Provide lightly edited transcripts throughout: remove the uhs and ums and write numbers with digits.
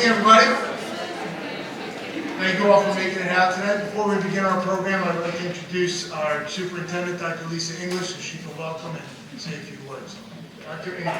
everybody. Thank you all for making it out tonight. Before we begin our program, I'd like to introduce our superintendent, Dr. Lisa English, so she can welcome and say a few words. Dr. English.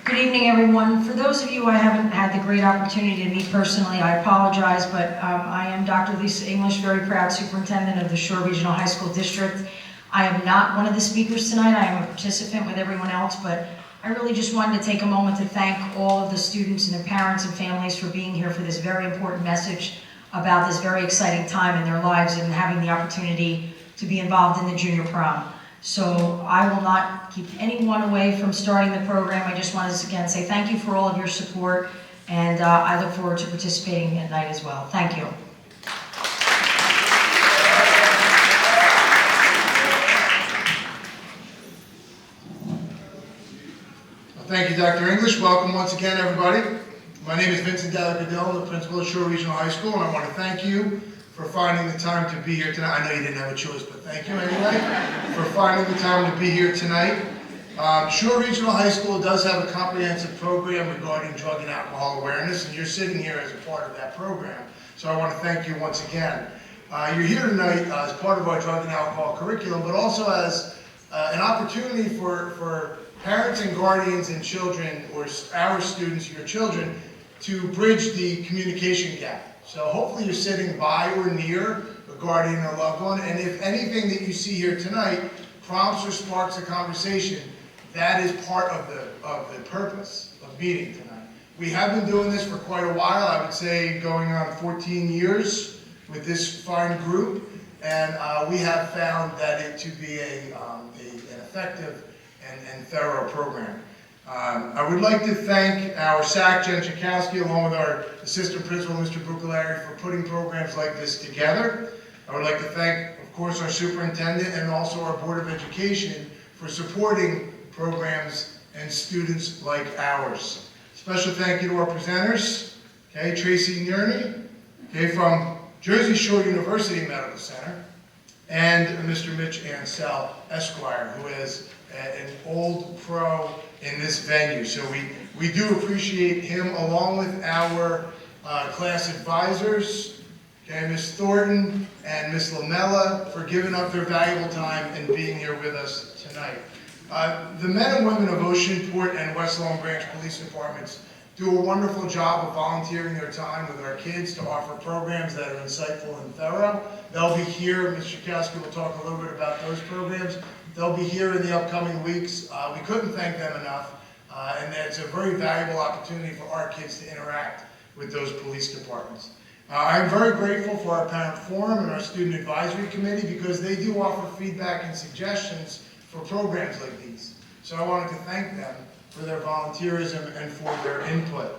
Good evening, everyone. For those of you I haven't had the great opportunity to meet personally, I apologize, but I am Dr. Lisa English, very proud superintendent of the Shore Regional High School District. I am not one of the speakers tonight. I am a participant with everyone else, but I really just wanted to take a moment to thank all of the students and their parents and families for being here for this very important message about this very exciting time in their lives and having the opportunity to be involved in the junior prom. So I will not keep anyone away from starting the program. I just want to again say thank you for all of your support, and I look forward to participating at night as well. Thank you. Thank you, Dr. English. Welcome once again, everybody. My name is Vincent Dallacadillo. I'm the principal of Shore Regional High School, and I want to thank you for finding the time to be here tonight. I know you didn't have a choice, but thank you anyway for finding the time to be here tonight. Shore Regional High School does have a comprehensive program regarding drug and alcohol awareness, and you're sitting here as a part of that program. So I want to thank you once again. You're here tonight as part of our drug and alcohol curriculum, but also as an opportunity for parents and guardians and children, or our students, your children, to bridge the communication gap. So hopefully you're sitting by or near a guardian or loved one, and if anything that you see here tonight prompts or sparks a conversation, that is part of the purpose of meeting tonight. We have been doing this for quite a while, I would say going on 14 years with this fine group, and we have found that it to be an effective and thorough program. I would like to thank our SAC, Jen Chakowski, along with our assistant principal, Mr. Bucalari, for putting programs like this together. I would like to thank, of course, our superintendent and also our Board of Education for supporting programs and students like ours. Special thank you to our presenters, okay, Tracy Nerney, okay, from Jersey Shore University Medical Center, and Mr. Mitch Ansell, Esquire, who is an old pro in this venue. So we do appreciate him, along with our class advisors, okay, Ms. Thornton and Ms. Lamella, for giving up their valuable time and being here with us tonight. The men and women of Oceanport and West Long Branch Police Departments do a wonderful job of volunteering their time with our kids to offer programs that are insightful and thorough. They'll be here. Ms. Chakowski will talk a little bit about those programs. They'll be here in the upcoming weeks. We couldn't thank them enough, and it's a very valuable opportunity for our kids to interact with those police departments. I'm very grateful for our Parent Forum and our Student Advisory Committee, because they do offer feedback and suggestions for programs like these. So I wanted to thank them for their volunteerism and for their input.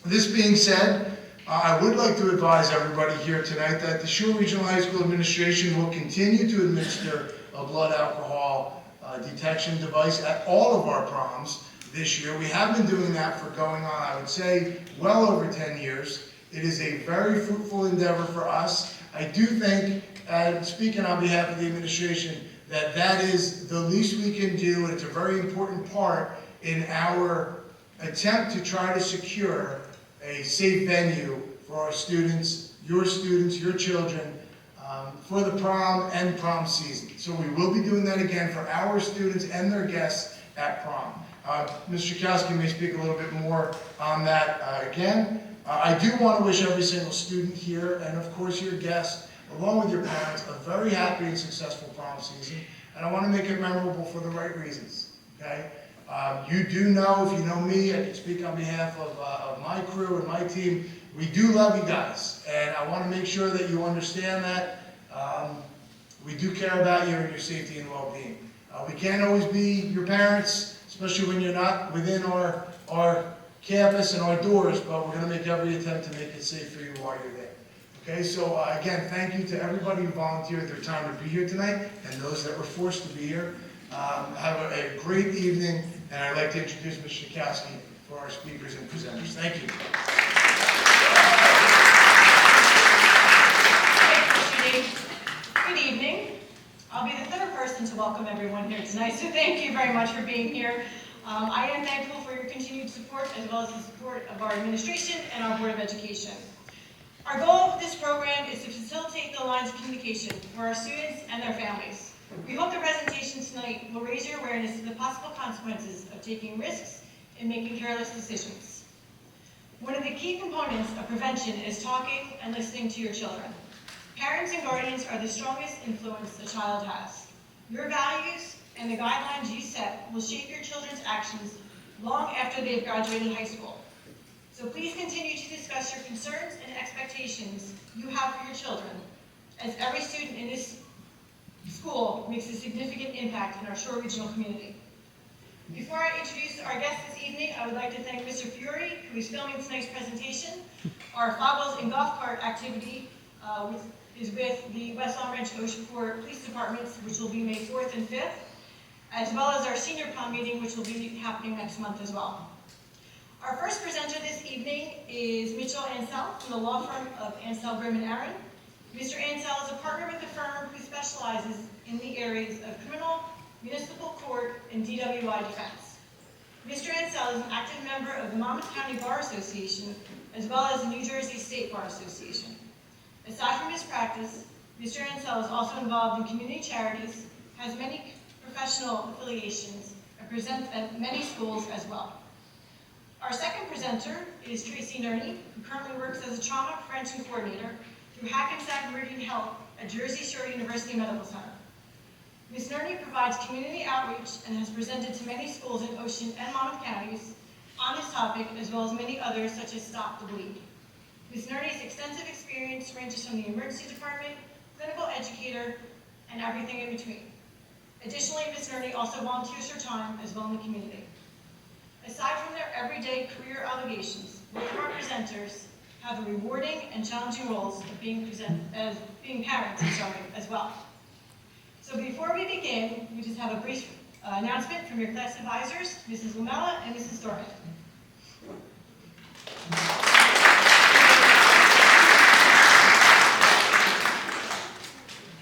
This being said, I would like to advise everybody here tonight that the Shore Regional High School Administration will continue to administer a blood alcohol detection device at all of our proms this year. We have been doing that for going on, I would say, well over 10 years. It is a very fruitful endeavor for us. I do think, speaking on behalf of the administration, that that is the least we can do, and it's a very important part in our attempt to try to secure a safe venue for our students, your children, for the prom and prom season. So we will be doing that again for our students and their guests at prom. Ms. Chakowski may speak a little bit more on that again. I do want to wish every single student here, and of course your guests, along with your parents, a very happy and successful prom season. And I want to make it memorable for the right reasons, okay? You do know, if you know me, I can speak on behalf of my crew and my team. We do love you guys, and I want to make sure that you understand that we do care about you and your safety and well-being. We can't always be your parents, especially when you're not within our campus and our doors, but we're going to make every attempt to make it safe for you while you're there. Okay, so again, thank you to everybody who volunteered their time to be here tonight, and those that were forced to be here. Have a great evening, and I'd like to introduce Ms. Chakowski for our speakers and presenters. Thank you. Good evening. I'll be the third person to welcome welcome everyone here tonight. So thank you very much for being here. I am thankful for your continued support as well as the support of our administration and our Board of Education. Our goal of this program is to facilitate the lines of communication for our students and their families. We hope the presentation tonight will raise your awareness to the possible consequences of taking risks and making careless decisions. One of the key components of prevention is talking and listening to your children. Parents and guardians are the strongest influence a child has. Your values and the guidelines you set will shape your children's actions long after they've graduated high school. So please continue to discuss your concerns and expectations you have for your children, as every student in this school makes a significant impact in our Shore Regional community. Before I introduce our guest this evening, I would like to thank Mr. Fury, who is filming tonight's presentation. Our Foggles and Golf Cart activity is with the West Long Branch Oceanport Police Departments, which will be May 4th and 5th, as well as our senior prom meeting, which will be happening next month as well. Our first presenter this evening is Mitchell Ansell from the law firm of Ansell, Grimm & Aaron. Mr. Ansell is a partner with the firm who specializes in the areas of criminal, municipal court, and DWI defense. Mr. Ansell is an active member of the Monmouth County Bar Association, as well as the New Jersey State Bar Association. Aside from his practice, Mr. Ansell is also involved in community charities, has many professional affiliations, and presents at many schools as well. Our second presenter is Tracy Nerney, who currently works as a trauma prevention coordinator through Hackensack Meridian Health at Jersey Shore University Medical Center. Ms. Nerney provides community outreach and has presented to many schools in Ocean and Monmouth counties on this topic, as well as many others such as Stop the Bleed. Ms. Nerney's extensive experience ranges from the emergency department, clinical educator, and everything in between. Additionally, Ms. Nerney also volunteers her time as well in the community. Aside from their everyday career obligations, both of our presenters have the rewarding and challenging roles of being parents as well. So before we begin, we just have a brief announcement from your class advisors, Mrs. Lamella and Mrs. Thornton.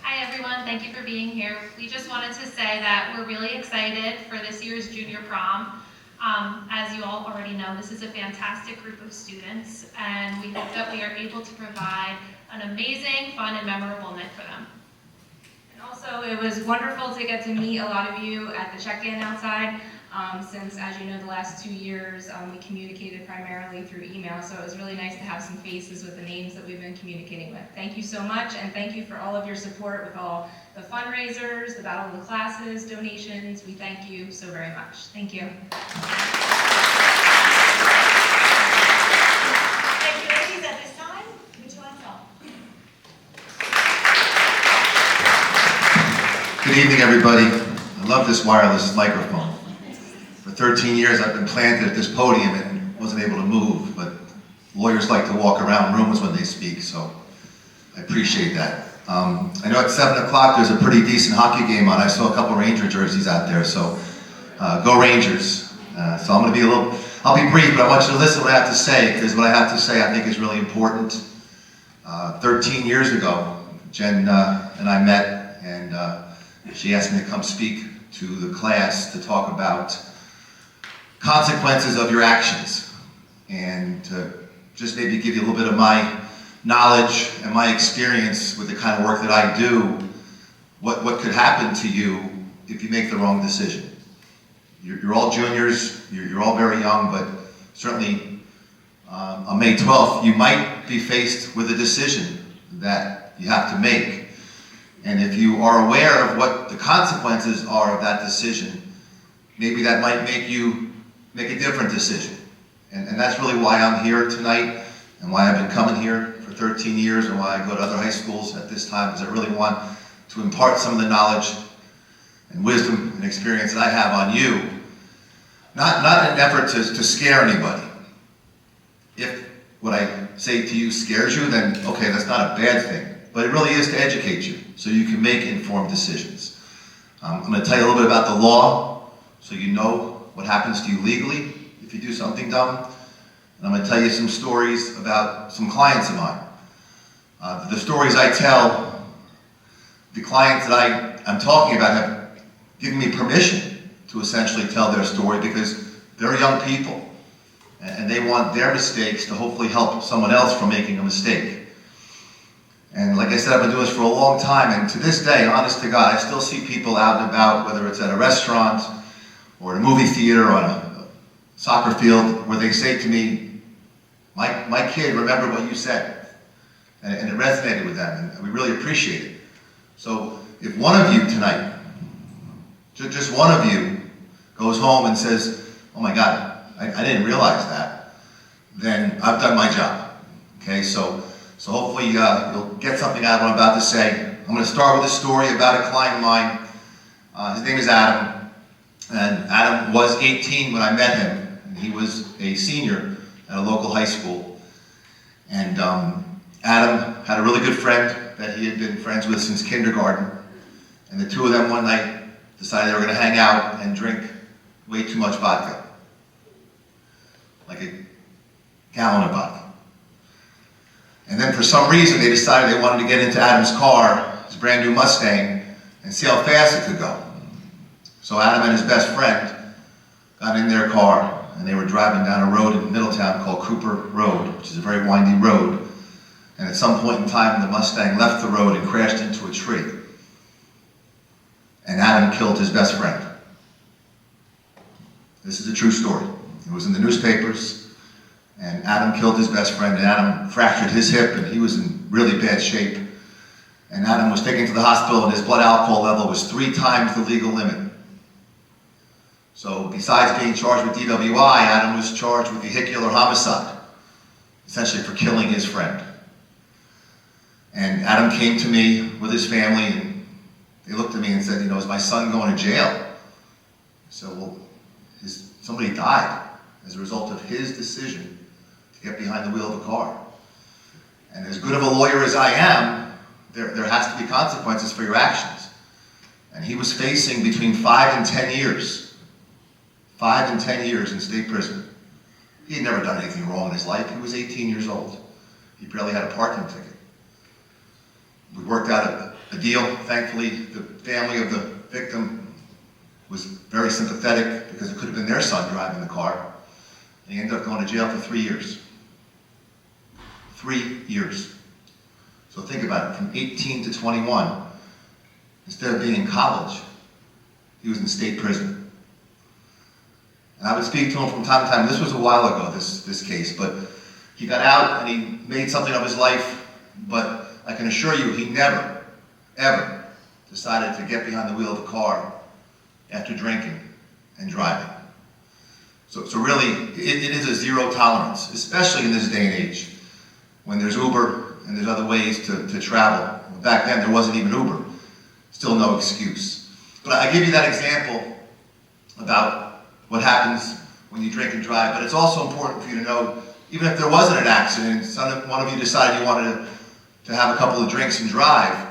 Hi everyone, thank you for being here. We just wanted to say that we're really excited for this year's junior prom. As you all already know, this is a fantastic group of students, and we hope that we are able to provide an amazing, fun, and memorable night for them. And also, it was wonderful to get to meet a lot of you at the check-in outside, since, as you know, the last 2 years, we communicated primarily through email, so it was really nice to have some faces with the names that we've been communicating with. Thank you so much, and thank you for all of your support with all the fundraisers, the Battle of the Classes, donations. We thank you so very much. Thank you. Thank you, ladies. At this time, Mitchell Ansell. Good evening, everybody. I love this wireless microphone. For 13 years, I've been planted at this podium and wasn't able to move, but lawyers like to walk around rooms when they speak, so I appreciate that. I know at 7 o'clock there's a pretty decent hockey game on. I saw a couple Ranger jerseys out there, so go Rangers. So I'm going to be I'll be brief, but I want you to listen to what I have to say, because what I have to say I think is really important. 13 years ago, Jen and I met, and she asked me to come speak to the class to talk about consequences of your actions, and just maybe give you a little bit of my knowledge and my experience with the kind of work that I do, what could happen to you if you make the wrong decision. You're all juniors, you're all very young, but certainly on May 12th, you might be faced with a decision that you have to make. And if you are aware of what the consequences are of that decision, maybe that might make you make a different decision. And that's really why I'm here tonight, and why I've been coming here for 13 years, and why I go to other high schools at this time, because I really want to impart some of the knowledge and wisdom and experience that I have on you. Not in an effort to scare anybody. If what I say to you scares you, then okay, that's not a bad thing. But it really is to educate you, so you can make informed decisions. I'm going to tell you a little bit about the law, so you know what happens to you legally if you do something dumb. And I'm going to tell you some stories about some clients of mine. The stories I tell, the clients that I'm talking about have giving me permission to essentially tell their story, because they're young people and they want their mistakes to hopefully help someone else from making a mistake. And like I said, I've been doing this for a long time, and to this day, honest to God, I still see people out and about, whether it's at a restaurant or at a movie theater or on a soccer field, where they say to me, my kid remembered what you said, and it resonated with them, and we really appreciate it. So if one of you tonight, just one of you, goes home and says, oh my God, I didn't realize that, then I've done my job. Okay, so hopefully you'll get something out of what I'm about to say. I'm going to start with a story about a client of mine. His name is Adam, and Adam was 18 when I met him, and he was a senior at a local high school. And Adam had a really good friend that he had been friends with since kindergarten, and the two of them one night decided they were going to hang out and drink way too much vodka, like a gallon of vodka. And then for some reason they decided they wanted to get into Adam's car, his brand new Mustang, and see how fast it could go. So Adam and his best friend got in their car, and they were driving down a road in Middletown called Cooper Road, which is a very windy road. And at some point in time, the Mustang left the road and crashed into a tree. And Adam killed his best friend. This is a true story. It was in the newspapers. And Adam killed his best friend, and Adam fractured his hip, and he was in really bad shape. And Adam was taken to the hospital, and his blood alcohol level was 3 times the legal limit. So besides being charged with DWI, Adam was charged with vehicular homicide, essentially for killing his friend. And Adam came to me with his family, and they looked at me and said, is my son going to jail? I said, well, somebody died as a result of his decision to get behind the wheel of a car. And as good of a lawyer as I am, there has to be consequences for your actions. And he was facing between 5 and 10 years. 5 and 10 years in state prison. He had never done anything wrong in his life. He was 18 years old. He barely had a parking ticket. We worked out a deal. Thankfully, the family of the victim was very sympathetic, because it could have been their son driving the car. And he ended up going to jail for 3 years. 3 years. So think about it, from 18 to 21, instead of being in college, he was in state prison. And I would speak to him from time to time. This was a while ago, this case, but he got out and he made something of his life, but I can assure you he never, ever decided to get behind the wheel of a car after drinking and driving. So really, it is a zero tolerance, especially in this day and age, when there's Uber and there's other ways to travel. Back then, there wasn't even Uber. Still no excuse. But I give you that example about what happens when you drink and drive, but it's also important for you to know, even if there wasn't an accident, one of you decided you wanted to have a couple of drinks and drive,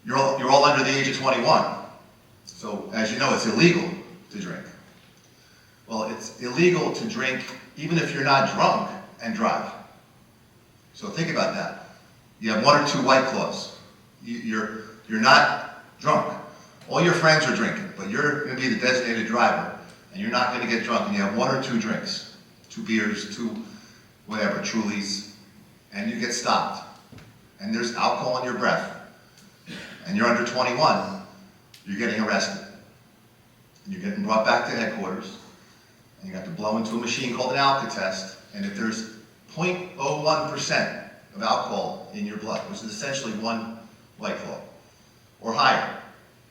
you're all under the age of 21. So, as you know, it's illegal to drink. Well, it's illegal to drink even if you're not drunk and drive. So think about that. You have 1 or 2 White Claws. You're not drunk. All your friends are drinking, but you're going to be the designated driver, and you're not going to get drunk, and you have 1 or 2 drinks, 2 beers, 2 whatever, Trulies, and you get stopped. And there's alcohol in your breath, and you're under 21, you're getting arrested. And you're getting brought back to headquarters, and you have to blow into a machine called an alka test, and if there's 0.01% of alcohol in your blood, which is essentially 1 White Claw, or higher,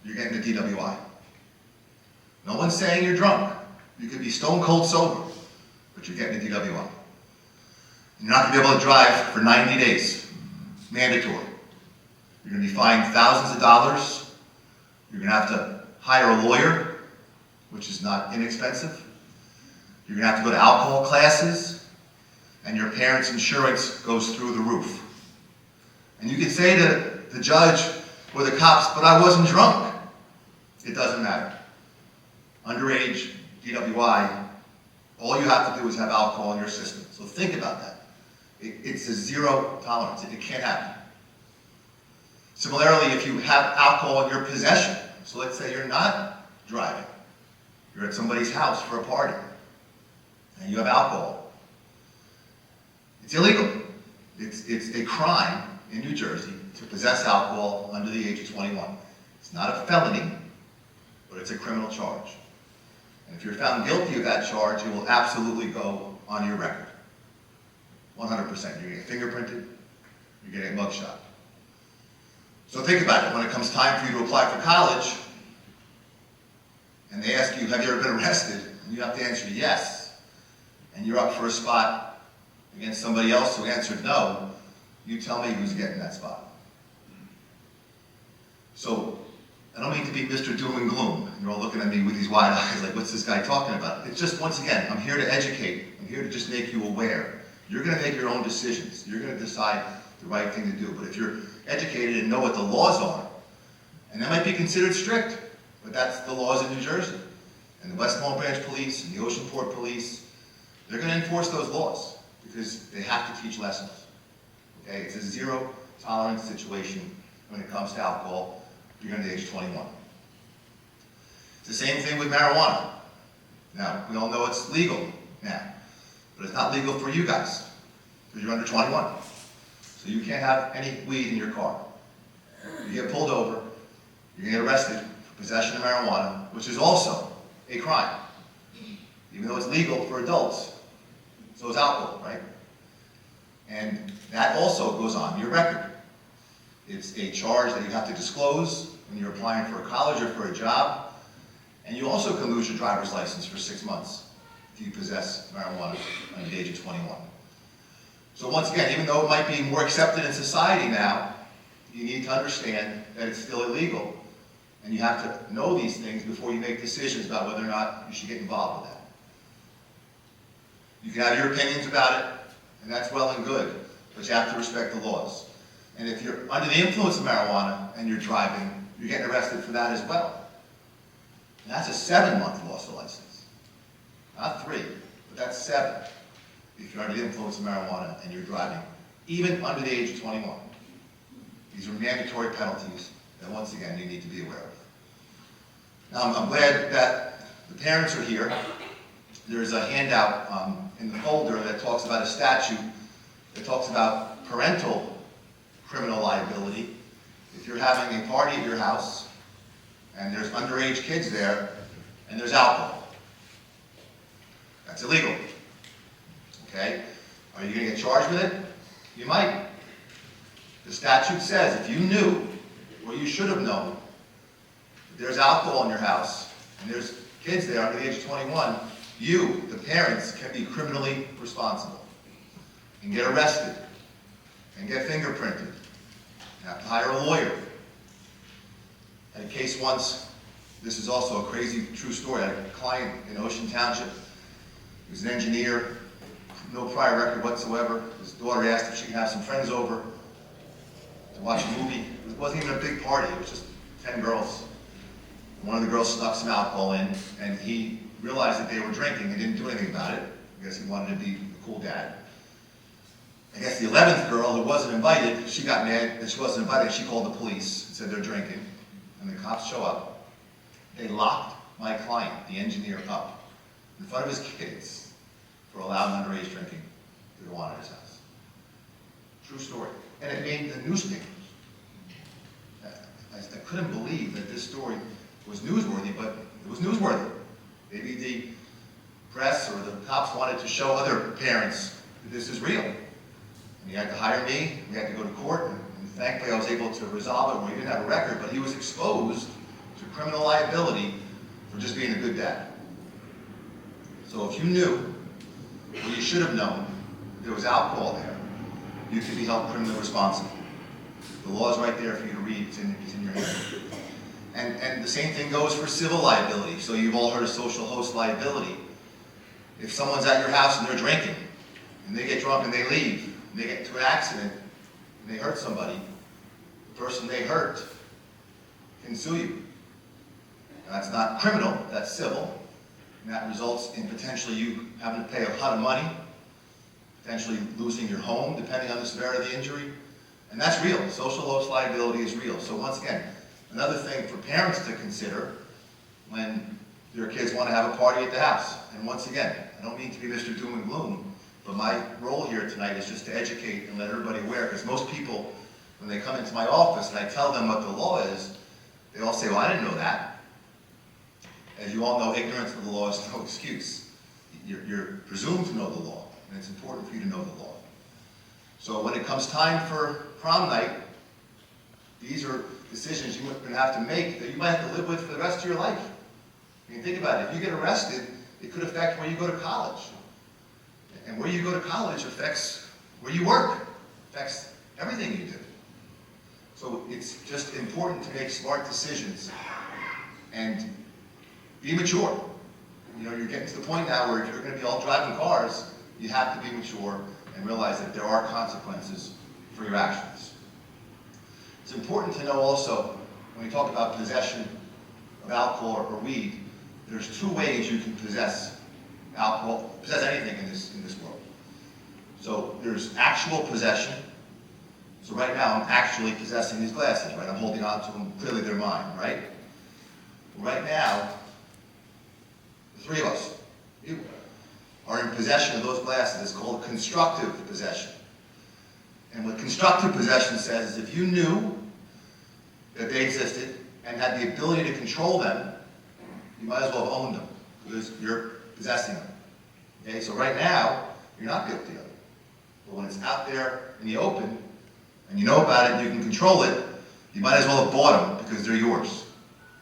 you're getting the DWI. No one's saying you're drunk. You could be stone cold sober, but you're getting the DWI. You're not going to be able to drive for 90 days. Mandatory. You're going to be fined thousands of dollars. You're going to have to hire a lawyer, which is not inexpensive. You're going to have to go to alcohol classes, and your parents' insurance goes through the roof. And you can say to the judge or the cops, but I wasn't drunk. It doesn't matter. Underage, DWI, all you have to do is have alcohol in your system. So think about that. It's a zero tolerance. It can't happen. Similarly, if you have alcohol in your possession, so let's say you're not driving. You're at somebody's house for a party, and you have alcohol. It's illegal. It's a crime in New Jersey to possess alcohol under the age of 21. It's not a felony, but it's a criminal charge. And if you're found guilty of that charge, it will absolutely go on your record. 100%. You're getting fingerprinted, you're getting a mugshot. So think about it. When it comes time for you to apply for college, and they ask you, have you ever been arrested? And you have to answer yes, and you're up for a spot against somebody else who answered no, you tell me who's getting that spot. So, I don't mean to be Mr. Doom and Gloom. You're all looking at me with these wide eyes like, what's this guy talking about? It's just, once again, I'm here to educate. I'm here to just make you aware. You're going to make your own decisions. You're going to decide the right thing to do. But if you're educated and know what the laws are, and that might be considered strict, but that's the laws in New Jersey. And the West Palm Branch Police and the Oceanport Police, they're going to enforce those laws because they have to teach lessons. Okay? It's a zero tolerance situation when it comes to alcohol if you're under the age of 21. It's the same thing with marijuana. Now, we all know it's legal now, but it's not legal for you guys because you're under 21. So you can't have any weed in your car. You get pulled over, you're going to get arrested for possession of marijuana, which is also a crime. Even though it's legal for adults, so is alcohol, right? And that also goes on your record. It's a charge that you have to disclose when you're applying for a college or for a job. And you also can lose your driver's license for 6 months if you possess marijuana under the age of 21. So once again, even though it might be more accepted in society now, you need to understand that it's still illegal. And you have to know these things before you make decisions about whether or not you should get involved with that. You can have your opinions about it, and that's well and good, but you have to respect the laws. And if you're under the influence of marijuana and you're driving, you're getting arrested for that as well. And that's a 7-month loss of license. Not 3, but that's 7 if you're under the influence of marijuana and you're driving, even under the age of 21. These are mandatory penalties that, once again, you need to be aware of. Now, I'm glad that the parents are here. There's a handout in the folder that talks about a statute that talks about parental criminal liability. If you're having a party at your house and there's underage kids there and there's alcohol, that's illegal. Okay? Are you going to get charged with it? You might. The statute says if you knew, or you should have known, that there's alcohol in your house and there's kids there under the age of 21, you, the parents, can be criminally responsible and get arrested and get fingerprinted. You have to hire a lawyer. I had a case once, this is also a crazy true story. I had a client in Ocean Township. He was an engineer, no prior record whatsoever. His daughter asked if she could have some friends over to watch a movie. It wasn't even a big party, it was just 10 girls. One of the girls snuck some alcohol in, and he realized that they were drinking and didn't do anything about it. I guess he wanted to be a cool dad. I guess the 11th girl, who wasn't invited, she got mad that she wasn't invited. She called the police and said they're drinking. And the cops show up. They locked my client, the engineer, up in front of his kids for allowing underage drinking to go on at his house. True story. And it made the newspapers. I couldn't believe that this story was newsworthy, but it was newsworthy. Maybe the press or the cops wanted to show other parents that this is real. And he had to hire me, we had to go to court, and thankfully I was able to resolve it when he didn't have a record, but he was exposed to criminal liability for just being a good dad. So if you knew, or you should have known, there was alcohol there, you could be held criminally responsible. The law is right there for you to read, it's in your hand. And the same thing goes for civil liability. So you've all heard of social host liability. If someone's at your house and they're drinking, and they get drunk and they leave, and they get into an accident, and they hurt somebody, the person they hurt can sue you. Now, that's not criminal, that's civil. And that results in potentially you having to pay a lot of money, potentially losing your home, depending on the severity of the injury. And that's real. Social host liability is real. So once again, another thing for parents to consider when your kids want to have a party at the house. And once again, I don't mean to be Mr. Doom and Gloom, but my role here tonight is just to educate and let everybody aware, because most people, when they come into my office and I tell them what the law is, they all say, well, I didn't know that. As you all know, ignorance of the law is no excuse. You're presumed to know the law, and it's important for you to know the law. So when it comes time for prom night, these are decisions you're going to have to make that you might have to live with for the rest of your life. I mean, think about it. If you get arrested, it could affect where you go to college. And where you go to college affects where you work, affects everything you do. So it's just important to make smart decisions and be mature. You know, you're getting to the point now where if you're going to be all driving cars, you have to be mature and realize that there are consequences for your actions. It's important to know also, when we talk about possession of alcohol or weed, there's two ways you can possess alcohol, possess anything in this world. So there's actual possession. So right now I'm actually possessing these glasses, right? I'm holding on to them, clearly they're mine, right? Right now, the three of us, you, are in possession of those glasses. It's called constructive possession. And what constructive possession says is if you knew that they existed and had the ability to control them, you might as well have owned them because you're possessing them. Okay, so right now, you're not guilty of it. But when it's out there in the open, and you know about it and you can control it, you might as well have bought them because they're yours.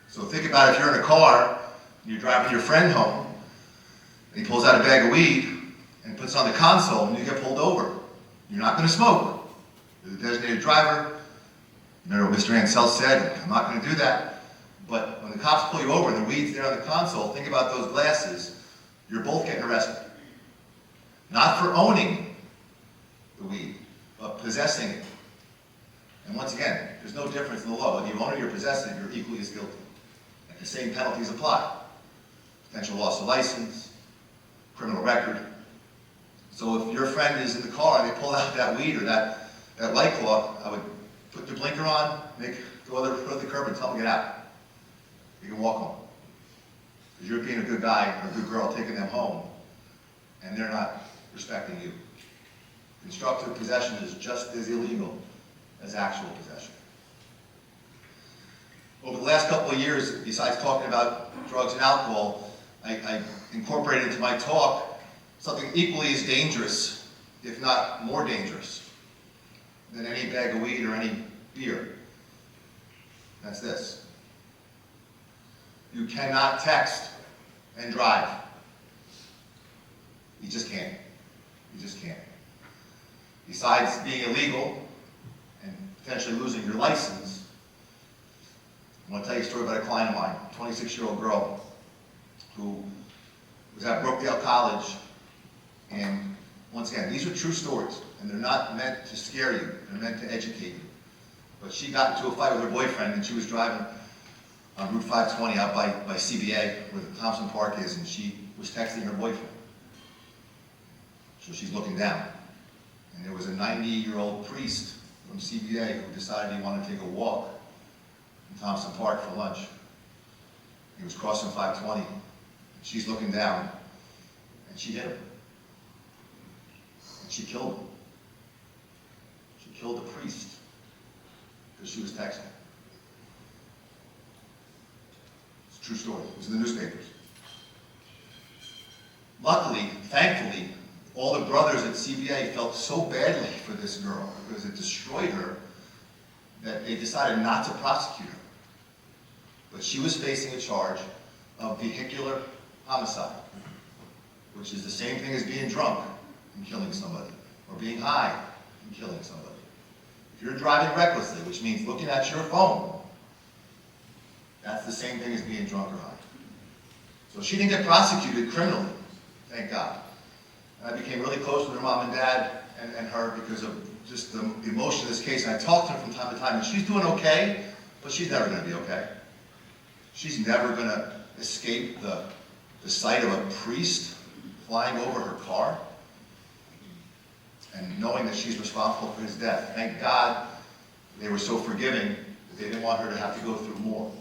So think about if you're in a car and you're driving your friend home and he pulls out a bag of weed and puts it on the console and you get pulled over. You're not going to smoke. You're the designated driver. Remember what Mr. Ansel said, I'm not going to do that. But when the cops pull you over and the weed's there on the console, think about those glasses. You're both getting arrested. Not for owning the weed, but possessing it. And once again, there's no difference in the law. Whether you own it or you possess it, you're equally as guilty. And the same penalties apply. Potential loss of license, criminal record. So if your friend is in the car and they pull out that weed or that White Claw, I would put your blinker on, go to the curb and tell them to get out. You can walk home. Because you're being a good guy or a good girl taking them home, and they're not respecting you. Constructive possession is just as illegal as actual possession. Over the last couple of years, besides talking about drugs and alcohol, I incorporated into my talk something equally as dangerous, if not more dangerous, than any bag of weed or any beer. That's this. You cannot text and drive. You just can't. You just can't. Besides being illegal and potentially losing your license, I want to tell you a story about a client of mine, a 26-year-old girl who was at Brookdale College. And once again, these are true stories, and they're not meant to scare you. They're meant to educate you. But she got into a fight with her boyfriend, and she was driving on Route 520 out by CBA, where the Thompson Park is, and she was texting her boyfriend. So she's looking down. And there was a 90-year-old priest from CBA who decided he wanted to take a walk in Thompson Park for lunch. He was crossing 520. And she's looking down, and she hit him. And she killed him. She killed the priest because she was texting. It's a true story. It was in the newspapers. Luckily, thankfully, all the brothers at CBA felt so badly for this girl because it destroyed her that they decided not to prosecute her. But she was facing a charge of vehicular homicide, which is the same thing as being drunk and killing somebody, or being high and killing somebody. If you're driving recklessly, which means looking at your phone, that's the same thing as being drunk or high. So she didn't get prosecuted criminally, thank God. And I became really close with her mom and dad and her because of just the emotion of this case. And I talked to her from time to time, and she's doing okay, but she's never going to be okay. She's never going to escape the sight of a priest flying over her car and knowing that she's responsible for his death. Thank God they were so forgiving that they didn't want her to have to go through more.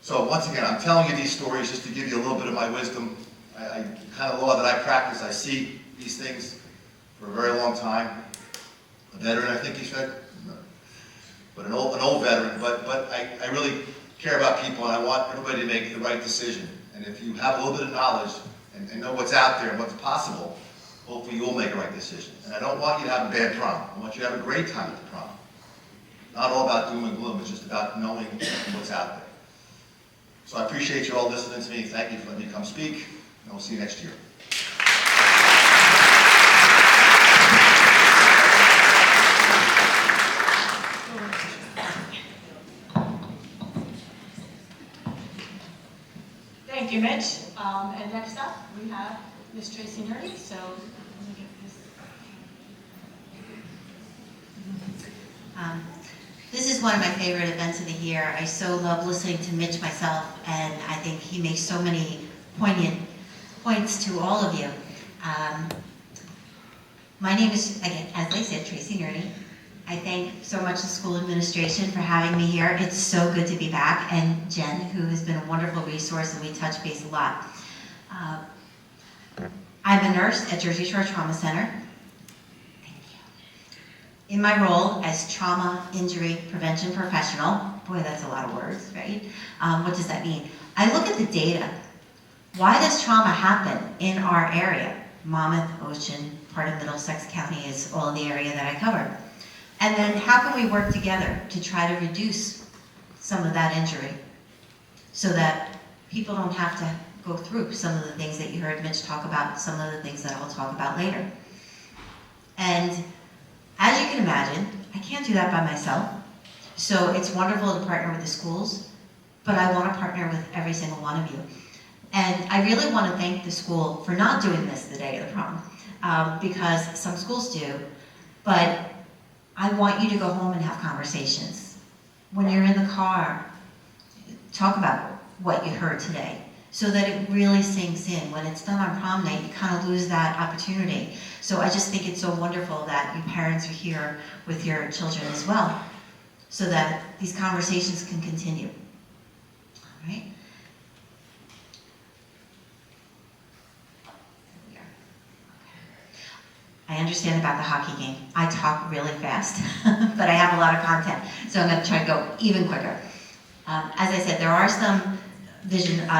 So once again, I'm telling you these stories just to give you a little bit of my wisdom. The kind of law that I practice, I see these things for a very long time. A veteran, I think you said, but an old veteran. But I really care about people, and I want everybody to make the right decision. And if you have a little bit of knowledge and know what's out there and what's possible, hopefully you'll make the right decision. And I don't want you to have a bad prom. I want you to have a great time at the prom. Not all about doom and gloom, it's just about knowing what's out there. So I appreciate you all listening to me. Thank you for letting me come speak, and we'll see you next year. Thank you, Mitch. And next up, we have Ms. Tracy Nerdy. So let me get this. This is one of my favorite events of the year. I so love listening to Mitch myself, and I think he makes so many poignant points to all of you. My name is, again, as they said, Tracy Nerdy. I thank so much the school administration for having me here. It's so good to be back, and Jen, who has been a wonderful resource, and we touch base a lot. I'm a nurse at Jersey Shore Trauma Center. Thank you. In my role as trauma injury prevention professional, boy, that's a lot of words, right? What does that mean? I look at the data. Why does trauma happen in our area? Monmouth, Ocean, part of Middlesex County is all the area that I cover. And then how can we work together to try to reduce some of that injury so that people don't have to go through some of the things that you heard Mitch talk about, some of the things that I'll talk about later. And as you can imagine, I can't do that by myself. So it's wonderful to partner with the schools, but I want to partner with every single one of you. And I really want to thank the school for not doing this the day of the prom, because some schools do, but I want you to go home and have conversations. When you're in the car, talk about what you heard today so that it really sinks in. When it's done on prom night, you kind of lose that opportunity. So I just think it's so wonderful that you parents are here with your children as well so that these conversations can continue. All right? I understand about the hockey game. I talk really fast, but I have a lot of content, so I'm going to try to go even quicker. As I said, there are some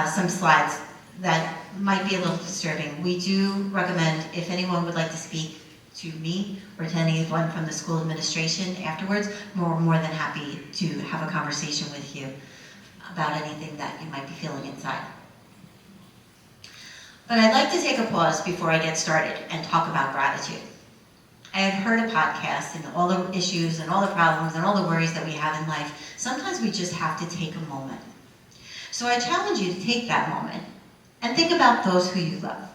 some slides that might be a little disturbing. We do recommend, if anyone would like to speak to me or to anyone from the school administration afterwards, we're more than happy to have a conversation with you about anything that you might be feeling inside. But I'd like to take a pause before I get started and talk about gratitude. I had heard a podcast and all the issues and all the problems and all the worries that we have in life. Sometimes we just have to take a moment. So I challenge you to take that moment and think about those who you love.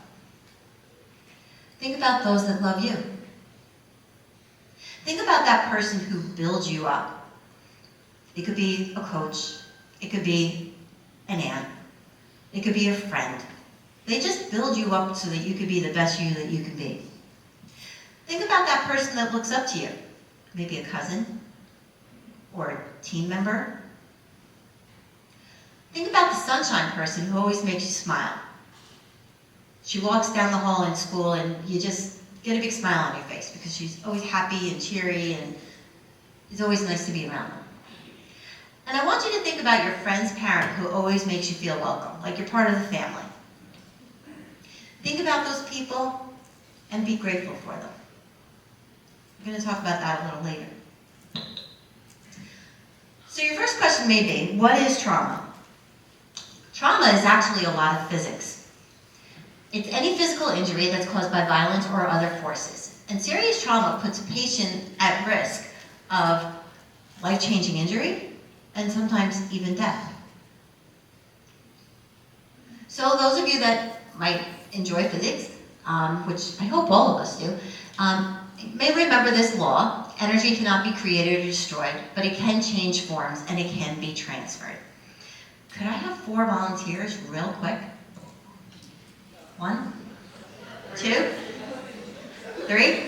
Think about those that love you. Think about that person who builds you up. It could be a coach. It could be an aunt. It could be a friend. They just build you up so that you could be the best you that you can be. Think about that person that looks up to you. Maybe a cousin or a team member. Think about the sunshine person who always makes you smile. She walks down the hall in school and you just get a big smile on your face because she's always happy and cheery and it's always nice to be around her. And I want you to think about your friend's parent who always makes you feel welcome, like you're part of the family. Think about those people and be grateful for them. We're going to talk about that a little later. So your first question may be, what is trauma? Trauma is actually a lot of physics. It's any physical injury that's caused by violence or other forces. And serious trauma puts a patient at risk of life-changing injury and sometimes even death. So those of you that might enjoy physics, which I hope all of us do, may remember this law. Energy cannot be created or destroyed, but it can change forms and it can be transferred. Could I have 4 volunteers real quick? 1, 2, 3,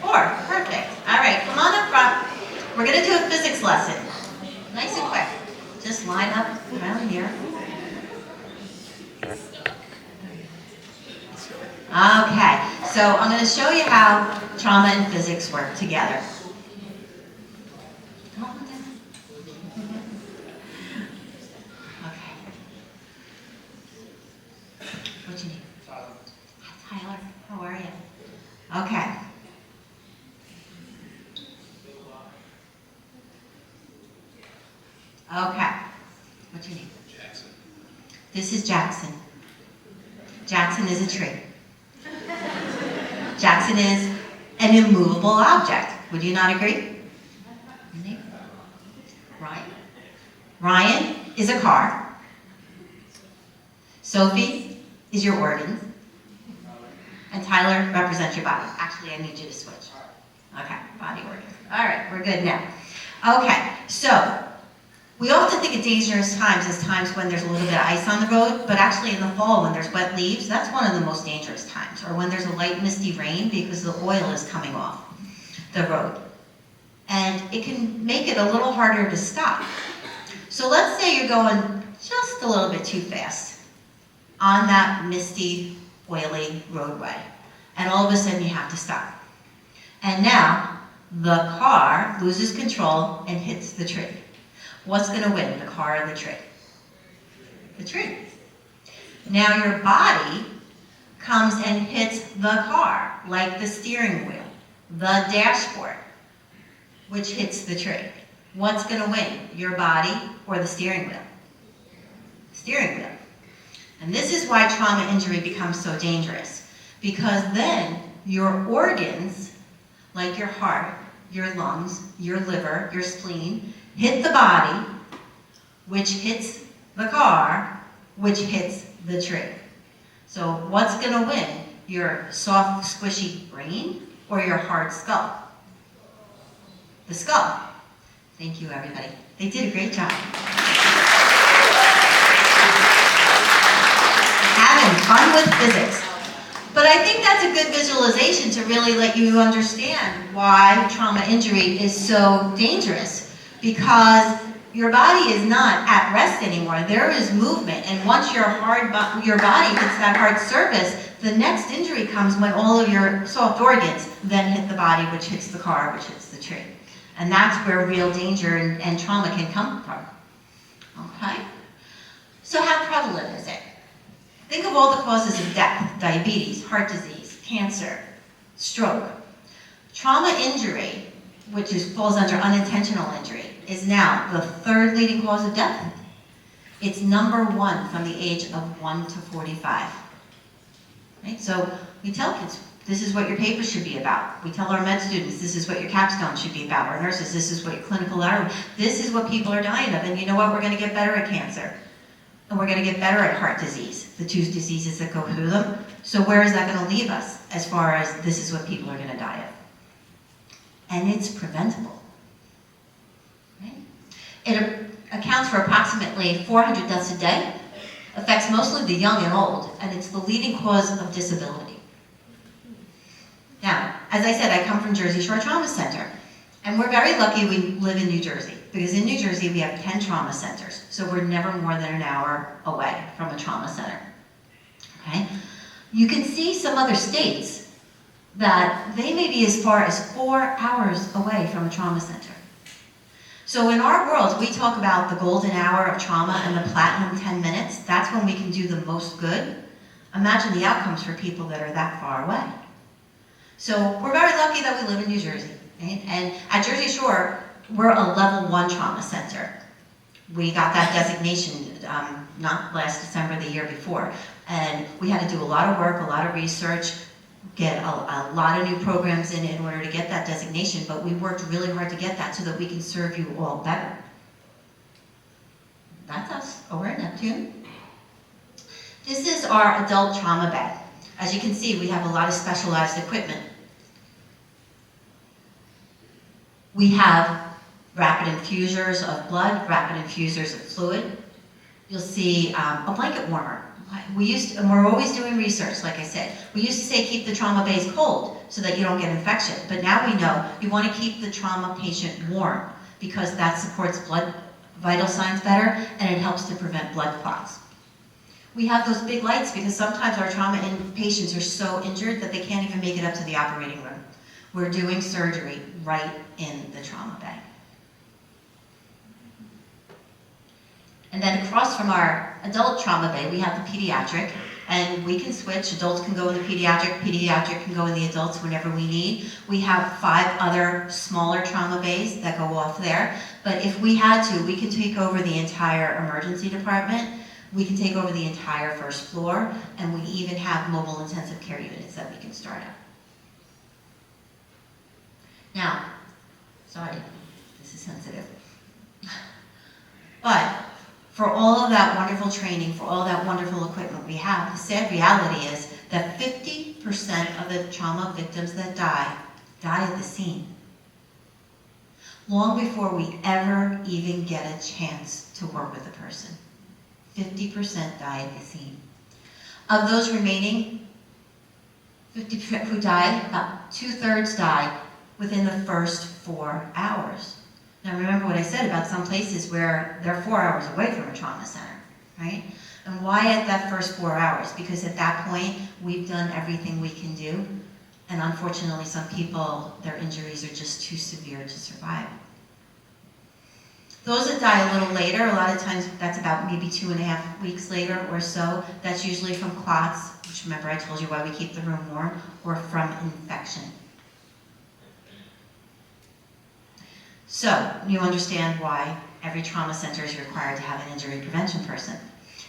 4. Perfect. All right, come on up front. We're going to do a physics lesson. Nice and quick. just line up around here. Okay, so I'm going to show you how trauma and physics work together. Okay. What you need? Hi, Tyler. How are you? Okay. Okay. What do you need? Jackson. This is Jackson. Jackson is a tree. Jackson is an immovable object. Would you not agree? Ryan? Ryan is a car. Sophie is your organs. And Tyler represents your body. Actually, I need you to switch. Okay, body organs. All right, we're good now. Okay, so we often think of dangerous times as times when there's a little bit of ice on the road, but actually in the fall when there's wet leaves, that's one of the most dangerous times. Or when there's a light misty rain because the oil is coming off the road. And it can make it a little harder to stop. So let's say you're going just a little bit too fast on that misty, oily roadway. And all of a sudden you have to stop. And now the car loses control and hits the tree. What's going to win, the car or the tree? The tree. Now your body comes and hits the car, like the steering wheel, the dashboard, which hits the tree. What's going to win, your body or the steering wheel? Steering wheel. And this is why trauma injury becomes so dangerous, because then your organs, like your heart, your lungs, your liver, your spleen, hit the body, which hits the car, which hits the tree. So what's going to win? Your soft, squishy brain or your hard skull? The skull. Thank you, everybody. They did a great job. Having fun with physics. But I think that's a good visualization to really let you understand why trauma injury is so dangerous. Because your body is not at rest anymore. There is movement, and once your body hits that hard surface, the next injury comes when all of your soft organs then hit the body, which hits the car, which hits the tree. And that's where real danger and trauma can come from. Okay? So how prevalent is it? Think of all the causes of death: diabetes, heart disease, cancer, stroke. Trauma injury, which falls under unintentional injury, is now the third leading cause of death. It's number one from the age of 1 to 45. Right? So we tell kids, this is what your paper should be about. We tell our med students, this is what your capstone should be about. Our nurses, this is what your clinical letter. This is what people are dying of. And you know what? We're going to get better at cancer. And we're going to get better at heart disease, the two diseases that go through them. So where is that going to leave us as far as this is what people are going to die of? And it's preventable. Right? It accounts for approximately 400 deaths a day, affects mostly the young and old, and it's the leading cause of disability. Now, as I said, I come from Jersey Shore Trauma Center, and we're very lucky we live in New Jersey, because in New Jersey we have 10 trauma centers, so we're never more than an hour away from a trauma center. Okay? You can see some other states that they may be as far as 4 hours away from a trauma center. So in our world, we talk about the golden hour of trauma and the platinum 10 minutes. That's when we can do the most good. Imagine the outcomes for people that are that far away. So we're very lucky that we live in New Jersey. Right? And at Jersey Shore, we're a level 1 trauma center. We got that designation not last December, the year before. And we had to do a lot of work, a lot of research, get a lot of new programs in order to get that designation, but we worked really hard to get that so that we can serve you all better. That's us over at Neptune. This is our adult trauma bed. As you can see, we have a lot of specialized equipment. We have rapid infusers of blood, rapid infusers of fluid. You'll see a blanket warmer. And we're always doing research, like I said. We used to say keep the trauma base cold so that you don't get infection. But now we know you want to keep the trauma patient warm because that supports blood vital signs better, and it helps to prevent blood clots. We have those big lights because sometimes our trauma patients are so injured that they can't even make it up to the operating room. We're doing surgery right in the trauma bay. And then across from our adult trauma bay, we have the pediatric, and we can switch. Adults can go in the pediatric can go in the adults whenever we need. We have 5 other smaller trauma bays that go off there, but if we had to, we can take over the entire emergency department, we can take over the entire first floor, and we even have mobile intensive care units that we can start at. Now, sorry, this is sensitive, but for all of that wonderful training, for all that wonderful equipment we have, the sad reality is that 50% of the trauma victims that die at the scene. Long before we ever even get a chance to work with the person. 50% die at the scene. Of those remaining 50% who die, about 2/3 die within the first 4 hours. Now remember what I said about some places where they're 4 hours away from a trauma center, right? And why at that first 4 hours? Because at that point, we've done everything we can do, and unfortunately some people, their injuries are just too severe to survive. Those that die a little later, a lot of times that's about maybe 2.5 weeks later or so, that's usually from clots, which remember I told you why we keep the room warm, or from infection. So, you understand why every trauma center is required to have an injury prevention person.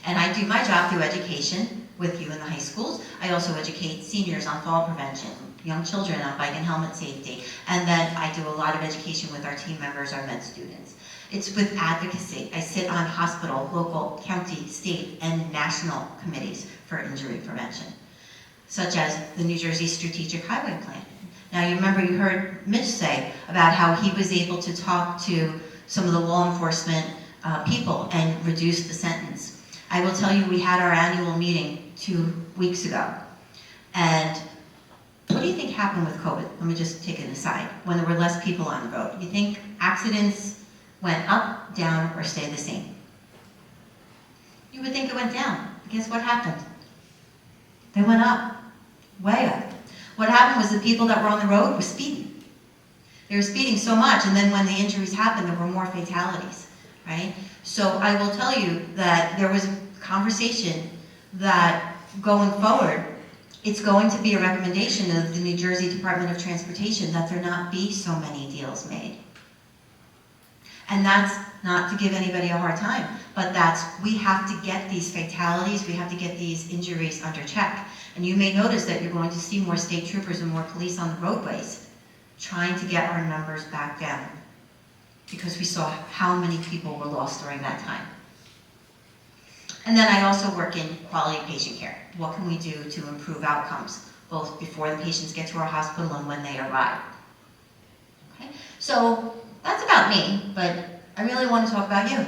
And I do my job through education with you in the high schools. I also educate seniors on fall prevention, young children on bike and helmet safety, and then I do a lot of education with our team members, our med students. It's with advocacy. I sit on hospital, local, county, state, and national committees for injury prevention, such as the New Jersey Strategic Highway Plan. Now you remember you heard Mitch say about how he was able to talk to some of the law enforcement people and reduce the sentence. I will tell you we had our annual meeting 2 weeks ago. And what do you think happened with COVID? Let me just take it aside. When there were less people on the road, you think accidents went up, down, or stayed the same? You would think it went down. Guess what happened? They went up, way up. What happened was the people that were on the road were speeding. They were speeding so much, and then when the injuries happened, there were more fatalities, right? So I will tell you that there was a conversation that going forward, it's going to be a recommendation of the New Jersey Department of Transportation that there not be so many deals made. And that's not to give anybody a hard time, but we have to get these fatalities, we have to get these injuries under check. And you may notice that you're going to see more state troopers and more police on the roadways trying to get our numbers back down because we saw how many people were lost during that time. And then I also work in quality patient care. What can we do to improve outcomes, both before the patients get to our hospital and when they arrive? Okay? So that's about me, but I really want to talk about you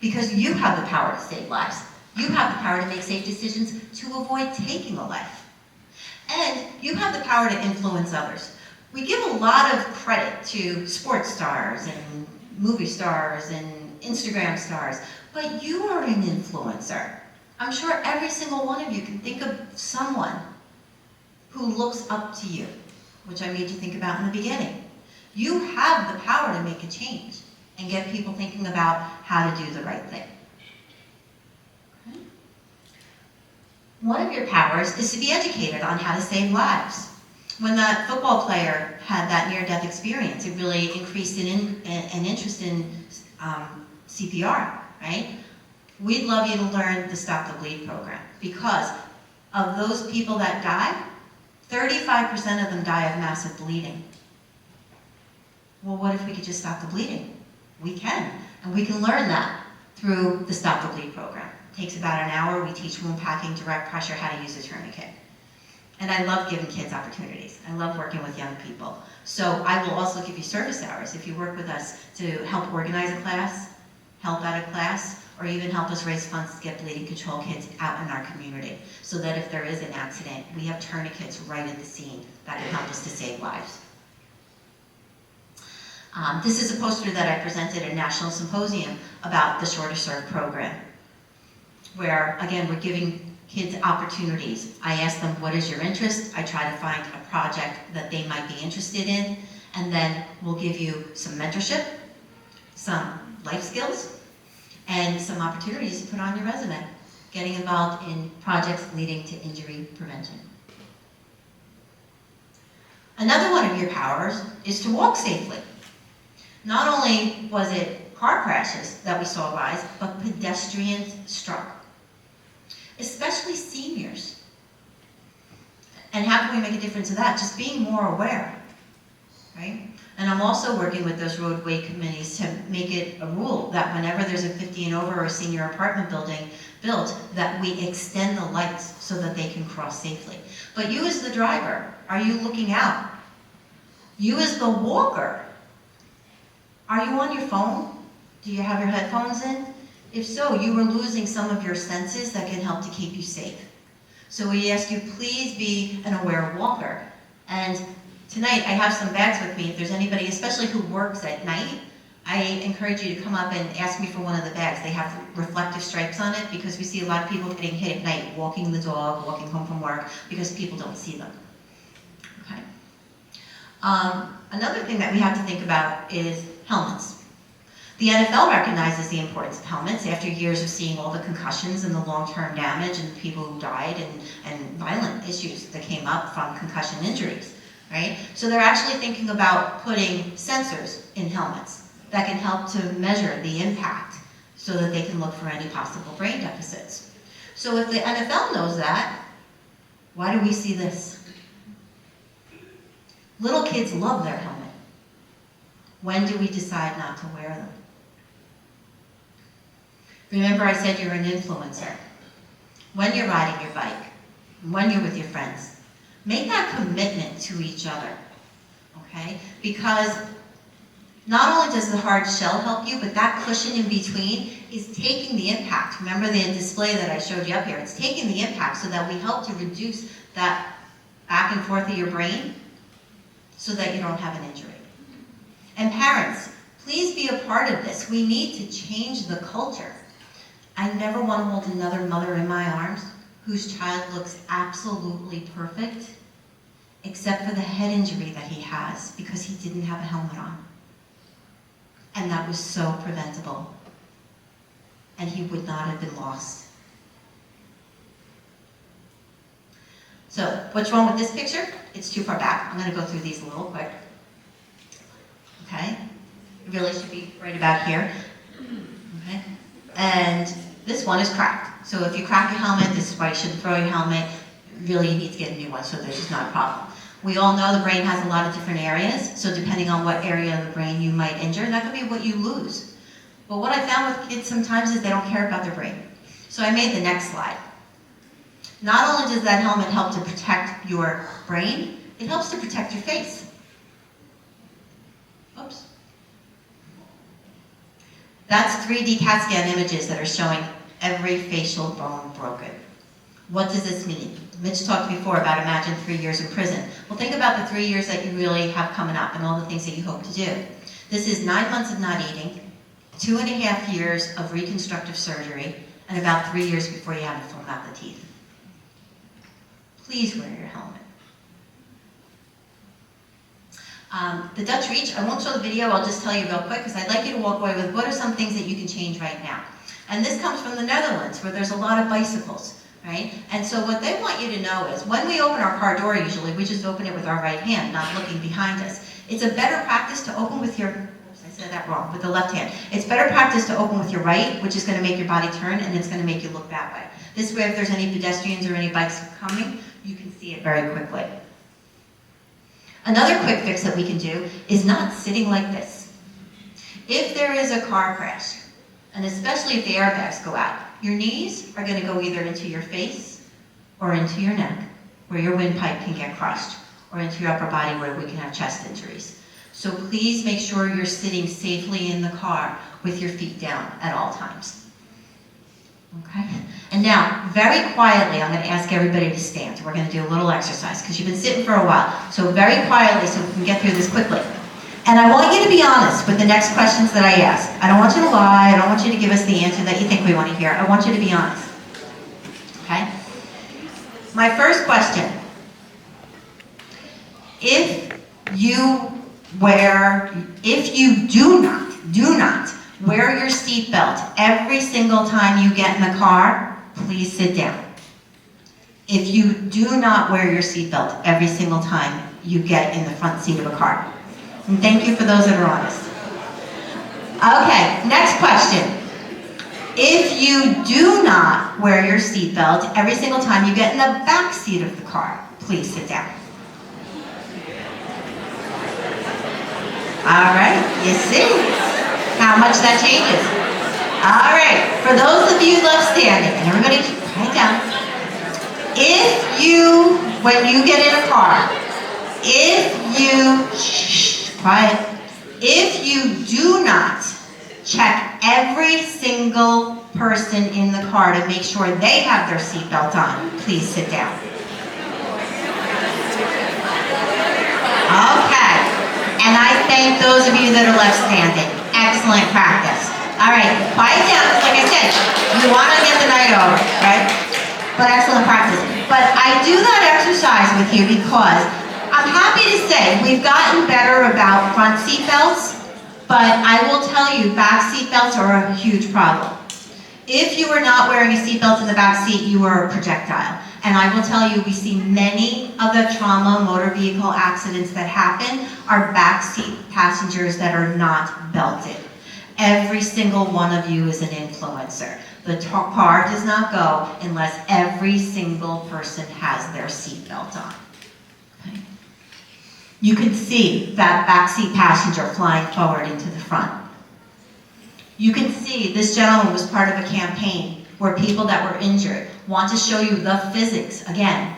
because you have the power to save lives. You have the power to make safe decisions to avoid taking a life. And you have the power to influence others. We give a lot of credit to sports stars and movie stars and Instagram stars, but you are an influencer. I'm sure every single one of you can think of someone who looks up to you, which I made you think about in the beginning. You have the power to make a change and get people thinking about how to do the right thing. One of your powers is to be educated on how to save lives. When that football player had that near-death experience, it really increased an interest in CPR, right? We'd love you to learn the Stop the Bleed program because of those people that die, 35% of them die of massive bleeding. Well, what if we could just stop the bleeding? We can, and we can learn that through the Stop the Bleed program. It takes about an hour. We teach wound packing, direct pressure, how to use a tourniquet. And I love giving kids opportunities. I love working with young people. So I will also give you service hours if you work with us to help organize a class, help out a class, or even help us raise funds to get bleeding control kids out in our community so that if there is an accident, we have tourniquets right at the scene that can help us to save lives. This is a poster that I presented at a national symposium about the Shore to Serve program, where, again, we're giving kids opportunities. I ask them, what is your interest? I try to find a project that they might be interested in, and then we'll give you some mentorship, some life skills, and some opportunities to put on your resume, getting involved in projects leading to injury prevention. Another one of your powers is to walk safely. Not only was it car crashes that we saw rise, but pedestrians struck, especially seniors. And how can we make a difference in that? Just being more aware, right? And I'm also working with those roadway committees to make it a rule that whenever there's a 50 and over or a senior apartment building built, that we extend the lights so that they can cross safely. But you as the driver, are you looking out? You as the walker, are you on your phone? Do you have your headphones in? If so, you are losing some of your senses that can help to keep you safe. So we ask you, please be an aware walker. And tonight, I have some bags with me. If there's anybody, especially who works at night, I encourage you to come up and ask me for one of the bags. They have reflective stripes on it because we see a lot of people getting hit at night, walking the dog, walking home from work, because people don't see them. Okay. Another thing that we have to think about is helmets. The NFL recognizes the importance of helmets after years of seeing all the concussions and the long-term damage and people who died and violent issues that came up from concussion injuries. Right? So they're actually thinking about putting sensors in helmets that can help to measure the impact so that they can look for any possible brain deficits. So if the NFL knows that, why do we see this? Little kids love their helmet. When do we decide not to wear them? Remember I said you're an influencer. When you're riding your bike, when you're with your friends, make that commitment to each other, okay? Because not only does the hard shell help you, but that cushion in between is taking the impact. Remember the display that I showed you up here? It's taking the impact so that we help to reduce that back and forth of your brain so that you don't have an injury. And parents, please be a part of this. We need to change the culture. I never want to hold another mother in my arms whose child looks absolutely perfect, except for the head injury that he has because he didn't have a helmet on. And that was so preventable. And he would not have been lost. So, what's wrong with this picture? It's too far back. I'm going to go through these a little quick. Okay? It really should be right about here. Okay? And this one is cracked. So if you crack your helmet, this is why you shouldn't throw your helmet. Really, you need to get a new one so there's just not a problem. We all know the brain has a lot of different areas, so depending on what area of the brain you might injure, that could be what you lose. But what I found with kids sometimes is they don't care about their brain. So I made the next slide. Not only does that helmet help to protect your brain, it helps to protect your face. Oops. That's 3D CAT scan images that are showing every facial bone broken. What does this mean? Mitch talked before about imagine 3 years in prison. Well, think about the 3 years that you really have coming up and all the things that you hope to do. This is 9 months of not eating, 2.5 years of reconstructive surgery, and about 3 years before you have to pull out the teeth. Please wear your helmet. The Dutch Reach, I won't show the video, I'll just tell you real quick because I'd like you to walk away with what are some things that you can change right now. And this comes from the Netherlands where there's a lot of bicycles, right? And so what they want you to know is when we open our car door usually, we just open it with our right hand, not looking behind us. It's a better practice to open with your, oops, I said that wrong, with the left hand. It's better practice to open with your right, which is going to make your body turn and it's going to make you look that way. This way if there's any pedestrians or any bikes coming, you can see it very quickly. Another quick fix that we can do is not sitting like this. If there is a car crash, and especially if the airbags go out, your knees are going to go either into your face or into your neck, where your windpipe can get crushed, or into your upper body where we can have chest injuries. So please make sure you're sitting safely in the car with your feet down at all times. Okay? And now, very quietly, I'm going to ask everybody to stand. We're going to do a little exercise because you've been sitting for a while. So very quietly, so we can get through this quickly. And I want you to be honest with the next questions that I ask. I don't want you to lie. I don't want you to give us the answer that you think we want to hear. I want you to be honest. Okay? My first question. If you do not wear your seatbelt every single time you get in the car, please sit down. If you do not wear your seatbelt every single time you get in the front seat of a car. And thank you for those that are honest. Okay, next question. If you do not wear your seatbelt every single time you get in the back seat of the car, please sit down. All right, you see how much that changes. All right, for those of you left standing, and everybody write down, when you get in a car, if you do not check every single person in the car to make sure they have their seatbelt on, please sit down. Okay, and I thank those of you that are left standing. Excellent practice. All right, quiet down, like I said, you want to get the night over, right? But excellent practice. But I do that exercise with you because I'm happy to say we've gotten better about front seat belts, but I will tell you back seat belts are a huge problem. If you are not wearing a seatbelt in the back seat, you are a projectile. And I will tell you, we see many of the trauma motor vehicle accidents that happen are back seat passengers that are not belted. Every single one of you is an influencer. The car does not go unless every single person has their seatbelt on. Okay. You can see that backseat passenger flying forward into the front. You can see this gentleman was part of a campaign where people that were injured want to show you the physics again.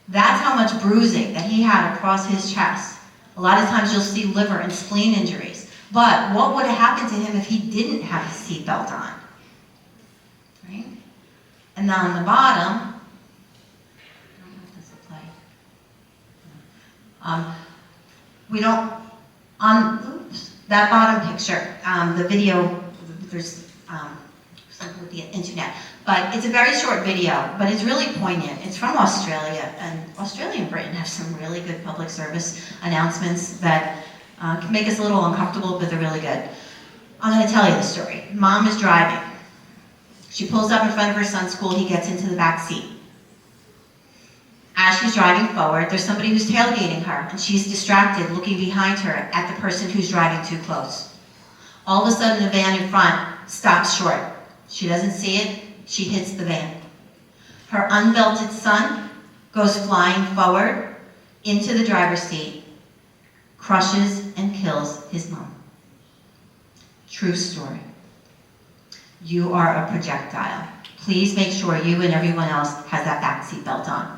That's how much bruising that he had across his chest. A lot of times you'll see liver and spleen injuries. But what would have happened to him if he didn't have his seatbelt on? Right? And then on the bottom, I don't know if this will play. That bottom picture, the video, there's something with the internet, but it's a very short video, but it's really poignant. It's from Australia, and Australia and Britain have some really good public service announcements that can make us a little uncomfortable, but they're really good. I'm going to tell you the story. Mom is driving. She pulls up in front of her son's school. He gets into the back seat. As she's driving forward, there's somebody who's tailgating her, and she's distracted, looking behind her at the person who's driving too close. All of a sudden, the van in front stops short. She doesn't see it. She hits the van. Her unbelted son goes flying forward into the driver's seat, crushes and kills his mom. True story. You are a projectile. Please make sure you and everyone else has that back seat belt on.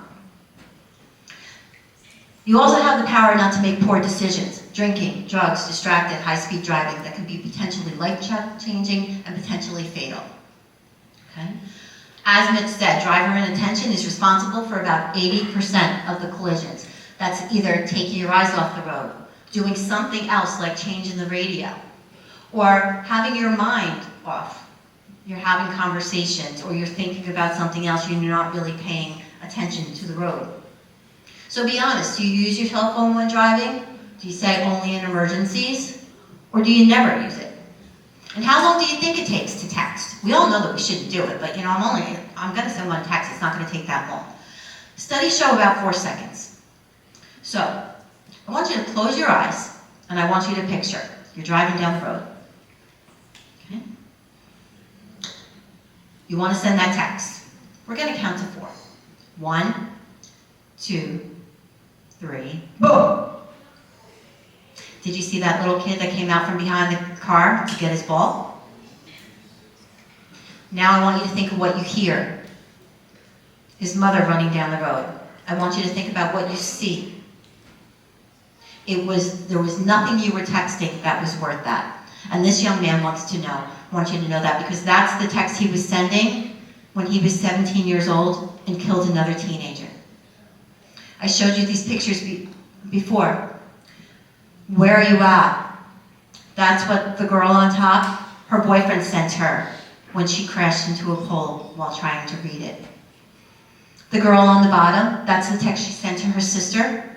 You also have the power not to make poor decisions. Drinking, drugs, distracted, high-speed driving that can be potentially life-changing and potentially fatal. Okay? As Mitch said, driver inattention is responsible for about 80% of the collisions. That's either taking your eyes off the road, doing something else like changing the radio, or having your mind off. You're having conversations, or you're thinking about something else and you're not really paying attention to the road. So be honest, do you use your cell phone when driving? Do you say only in emergencies? Or do you never use it? And how long do you think it takes to text? We all know that we shouldn't do it, but I'm gonna send one text, it's not gonna take that long. Studies show about 4 seconds. So, I want you to close your eyes, and I want you to picture, you're driving down the road. Okay? You wanna send that text. We're gonna count to 4. 1, 2, 3, boom! Did you see that little kid that came out from behind the car to get his ball? Now I want you to think of what you hear. His mother running down the road. I want you to think about what you see. There was nothing you were texting that was worth that. And this young man wants you to know that, because that's the text he was sending when he was 17 years old and killed another teenager. I showed you these pictures before. Where are you at? That's what the girl on top, her boyfriend sent her when she crashed into a pole while trying to read it. The girl on the bottom, that's the text she sent to her sister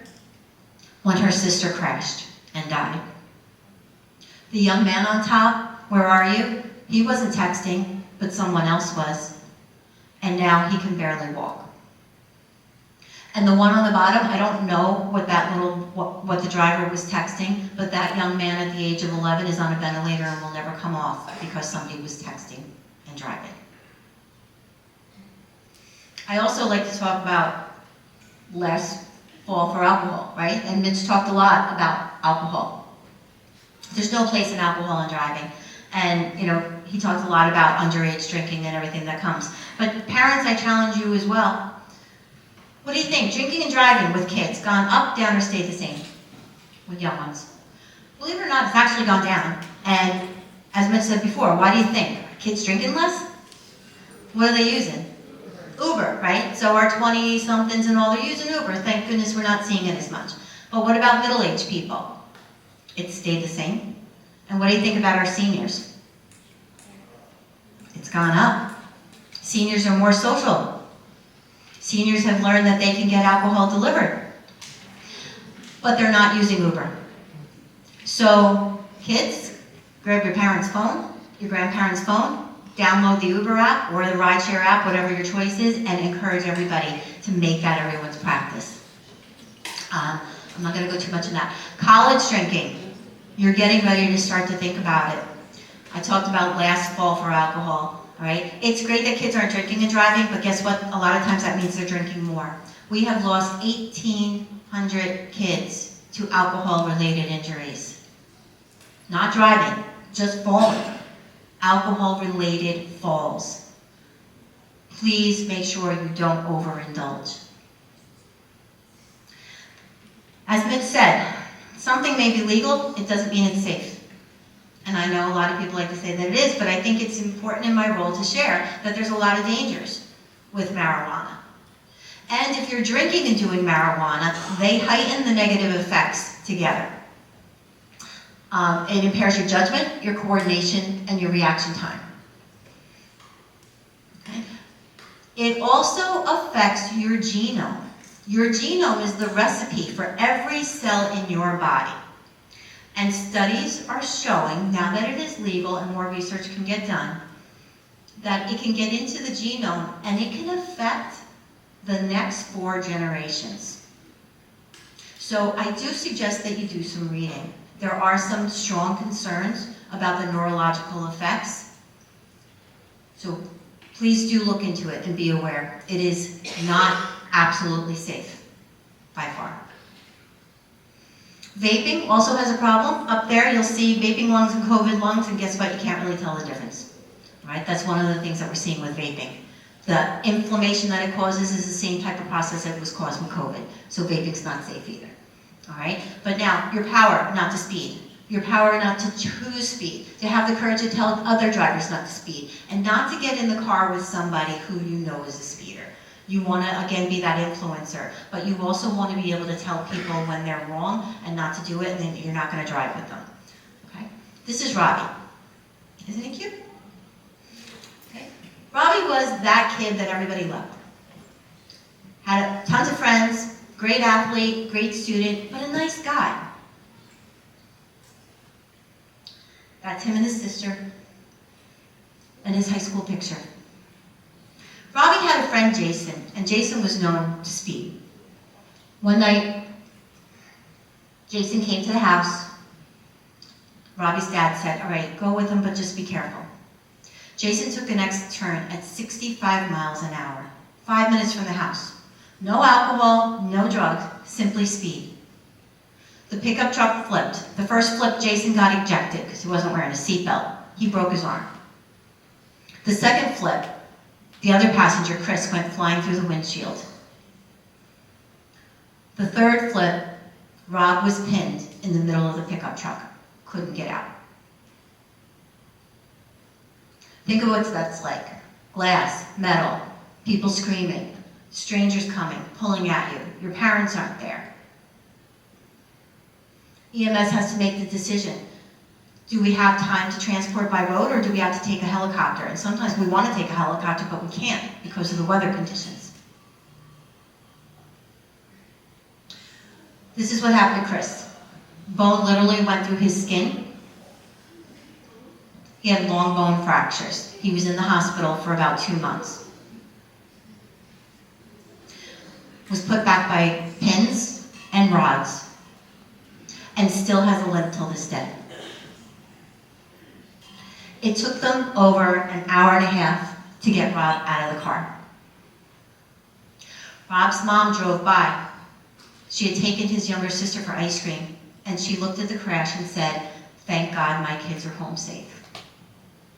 when her sister crashed and died. The young man on top, where are you? He wasn't texting, but someone else was. And now he can barely walk. And the one on the bottom, I don't know what the driver was texting, but that young man at the age of 11 is on a ventilator and will never come off because somebody was texting and driving. I also like to talk about less fall for alcohol, right? And Mitch talked a lot about alcohol. There's no place in alcohol in driving. And, you know, he talked a lot about underage drinking and everything that comes. But parents, I challenge you as well. What do you think? Drinking and driving with kids, gone up, down, or stayed the same with young ones? Believe it or not, it's actually gone down. And as Mitch said before, why do you think? Are kids drinking less? What are they using? Uber, right? So our 20-somethings and all, they're using Uber. Thank goodness we're not seeing it as much. But what about middle-aged people? It stayed the same. And what do you think about our seniors? It's gone up. Seniors are more social. Seniors have learned that they can get alcohol delivered, but they're not using Uber. So kids, grab your parents' phone, your grandparents' phone, download the Uber app or the rideshare app, whatever your choice is, and encourage everybody to make that everyone's practice. I'm not going to go too much in that. College drinking. You're getting ready to start to think about it. I talked about last fall for alcohol. All right? It's great that kids aren't drinking and driving, but guess what? A lot of times that means they're drinking more. We have lost 1,800 kids to alcohol-related injuries. Not driving, just falling. Alcohol-related falls. Please make sure you don't overindulge. As Mitch said, something may be legal, it doesn't mean it's safe. And I know a lot of people like to say that it is, but I think it's important in my role to share that there's a lot of dangers with marijuana. And if you're drinking and doing marijuana, they heighten the negative effects together. It impairs your judgment, your coordination, and your reaction time. Okay? It also affects your genome. Your genome is the recipe for every cell in your body. And studies are showing, now that it is legal and more research can get done, that it can get into the genome and it can affect the next 4 generations. So I do suggest that you do some reading. There are some strong concerns about the neurological effects. So please do look into it and be aware. It is not absolutely safe, by far. Vaping also has a problem. Up there you'll see vaping lungs and COVID lungs, and guess what? You can't really tell the difference. Right? That's one of the things that we're seeing with vaping. The inflammation that it causes is the same type of process that was caused with COVID. So vaping's not safe either. All right? But now, your power not to speed. Your power not to choose speed. To have the courage to tell other drivers not to speed. And not to get in the car with somebody who you know is a speeder. You want to, again, be that influencer, but you also want to be able to tell people when they're wrong and not to do it, and then you're not going to drive with them. Okay? This is Robbie. Isn't he cute? Okay. Robbie was that kid that everybody loved. Had tons of friends, great athlete, great student, but a nice guy. That's him and his sister and his high school picture. Robbie had a friend, Jason, and Jason was known to speed. One night, Jason came to the house. Robbie's dad said, all right, go with him, but just be careful. Jason took the next turn at 65 miles an hour, 5 minutes from the house. No alcohol, no drugs, simply speed. The pickup truck flipped. The first flip, Jason got ejected because he wasn't wearing a seatbelt. He broke his arm. The second flip, the other passenger, Chris, went flying through the windshield. The third flip, Rob was pinned in the middle of the pickup truck. Couldn't get out. Think of what that's like. Glass, metal, people screaming, strangers coming, pulling at you. Your parents aren't there. EMS has to make the decision. Do we have time to transport by road, or do we have to take a helicopter? And sometimes we want to take a helicopter, but we can't because of the weather conditions. This is what happened to Chris. Bone literally went through his skin. He had long bone fractures. He was in the hospital for about 2 months. Was put back by pins and rods, and still has a limp till this day. It took them over an hour and a half to get Rob out of the car. Rob's mom drove by. She had taken his younger sister for ice cream, and she looked at the crash and said, "Thank God my kids are home safe."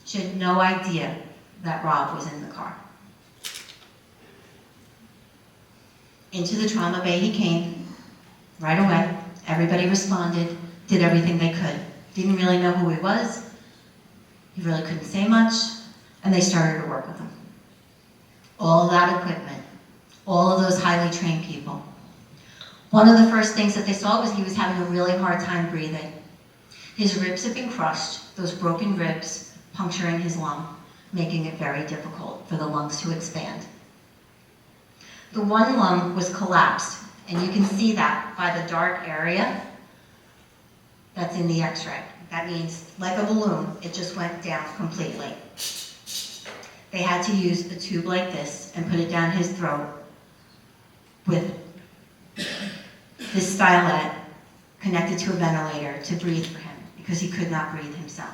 She had no idea that Rob was in the car. Into the trauma bay he came right away. Everybody responded, did everything they could. Didn't really know who he was. He really couldn't say much, and they started to work with him. All of that equipment, all of those highly trained people. One of the first things that they saw was he was having a really hard time breathing. His ribs had been crushed, those broken ribs puncturing his lung, making it very difficult for the lungs to expand. The one lung was collapsed, and you can see that by the dark area that's in the x-ray. That means, like a balloon, it just went down completely. They had to use a tube like this and put it down his throat with this stylet connected to a ventilator to breathe for him because he could not breathe himself.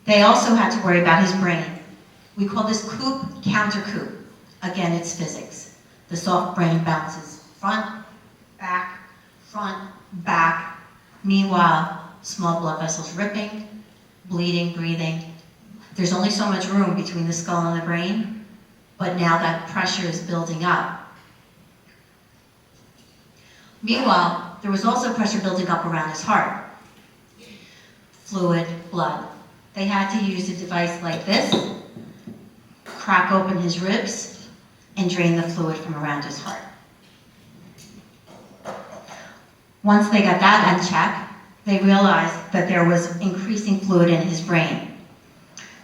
They also had to worry about his brain. We call this coup, counter coup. Again, it's physics. The soft brain bounces front, back, back. Meanwhile, small blood vessels ripping, bleeding, breathing. There's only so much room between the skull and the brain, but now that pressure is building up. Meanwhile, there was also pressure building up around his heart. Fluid, blood. They had to use a device like this, crack open his ribs, and drain the fluid from around his heart. Once they got that in check, they realized that there was increasing fluid in his brain.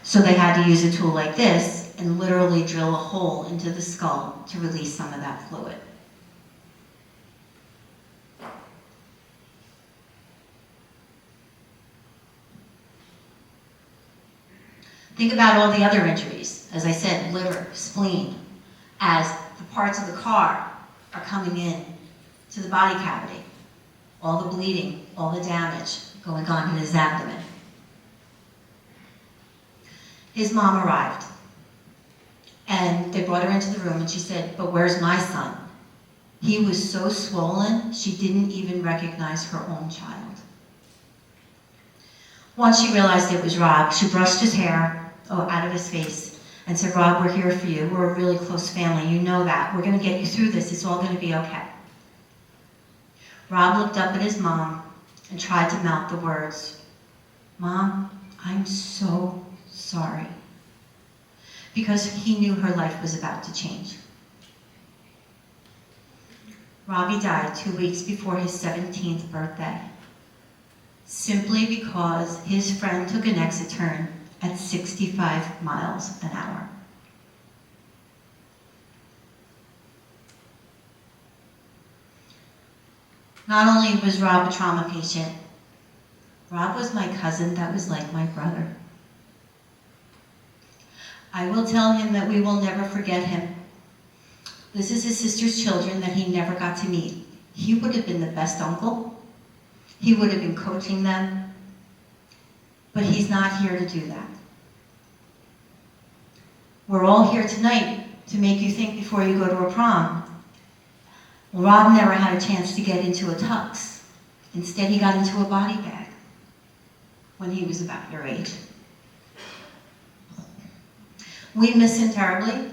So they had to use a tool like this and literally drill a hole into the skull to release some of that fluid. Think about all the other injuries. As I said, liver, spleen, as the parts of the car are coming in to the body cavity. All the bleeding, all the damage going on in his abdomen. His mom arrived, and they brought her into the room, and she said, "But where's my son?" He was so swollen, she didn't even recognize her own child. Once she realized it was Rob, she brushed his hair out of his face and said, "Rob, we're here for you. We're a really close family. You know that. We're going to get you through this. It's all going to be okay." Rob looked up at his mom and tried to mouth the words, "Mom, I'm so sorry," because he knew her life was about to change. Robbie died 2 weeks before his 17th birthday, simply because his friend took an exit turn at 65 miles an hour. Not only was Rob a trauma patient, Rob was my cousin that was like my brother. I will tell him that we will never forget him. This is his sister's children that he never got to meet. He would have been the best uncle. He would have been coaching them, but he's not here to do that. We're all here tonight to make you think before you go to a prom. Rob never had a chance to get into a tux. Instead, he got into a body bag when he was about your age. We miss him terribly.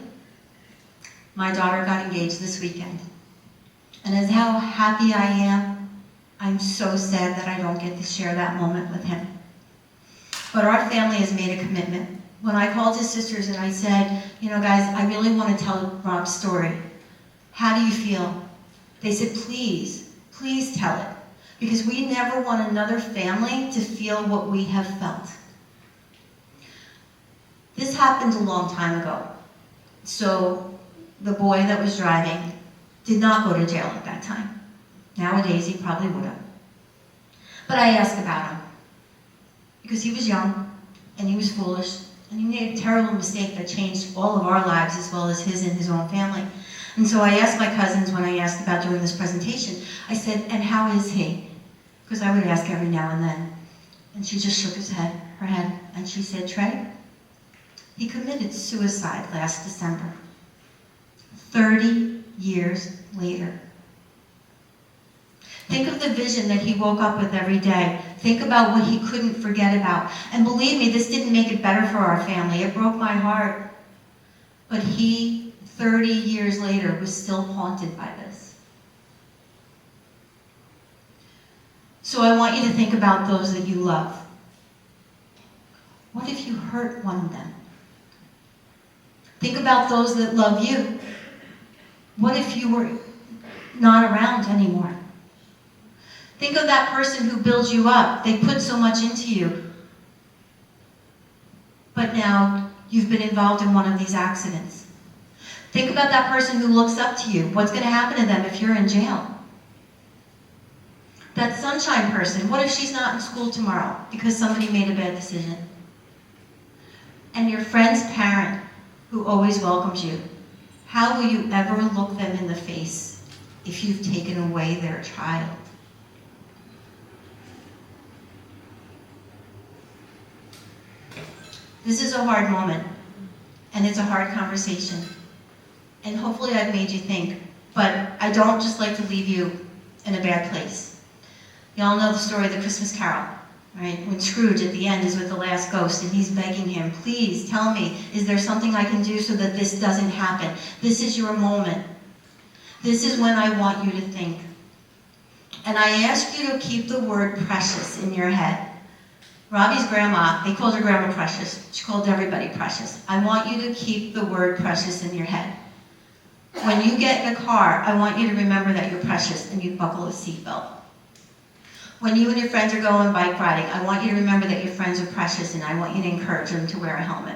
My daughter got engaged this weekend. And as how happy I am, I'm so sad that I don't get to share that moment with him. But our family has made a commitment. When I called his sisters and I said, you know guys, I really want to tell Rob's story. How do you feel? They said, please, please tell it. Because we never want another family to feel what we have felt. This happened a long time ago. So the boy that was driving did not go to jail at that time. Nowadays, he probably would have. But I asked about him. Because he was young, and he was foolish, and he made a terrible mistake that changed all of our lives as well as his and his own family. And so I asked my cousins when I asked about doing this presentation, I said, and how is he? Because I would ask every now and then. And she just shook her head, and she said, Trey, he committed suicide last December, 30 years later. Think of the vision that he woke up with every day. Think about what he couldn't forget about. And believe me, this didn't make it better for our family. It broke my heart. But he, 30 years later, was still haunted by this. So I want you to think about those that you love. What if you hurt one of them? Think about those that love you. What if you were not around anymore? Think of that person who builds you up. They put so much into you. But now you've been involved in one of these accidents. Think about that person who looks up to you. What's going to happen to them if you're in jail? That sunshine person, what if she's not in school tomorrow because somebody made a bad decision? And your friend's parent who always welcomes you, how will you ever look them in the face if you've taken away their child? This is a hard moment, and it's a hard conversation. And hopefully I've made you think, but I don't just like to leave you in a bad place. You all know the story of the Christmas Carol, right? When Scrooge at the end is with the last ghost and he's begging him, please tell me, is there something I can do so that this doesn't happen? This is your moment. This is when I want you to think. And I ask you to keep the word precious in your head. Robbie's grandma, they called her Grandma Precious. She called everybody precious. I want you to keep the word precious in your head. When you get in a car, I want you to remember that you're precious and you buckle a seatbelt. When you and your friends are going bike riding, I want you to remember that your friends are precious and I want you to encourage them to wear a helmet.